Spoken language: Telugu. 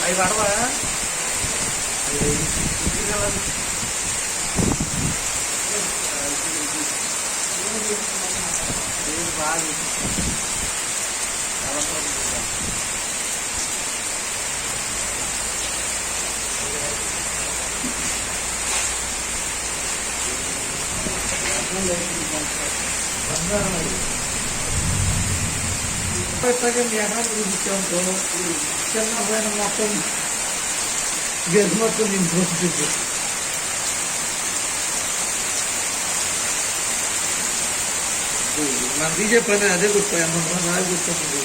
అవి పడవా బాగా పెట్టగా మీ ఎకరాలు చూపించాంతో చిన్న పైన మొత్తం గది మొత్తం నింపుకొచ్చింది. మనం తీసే పని అదే గుర్తు ఎంత గుర్తుంది.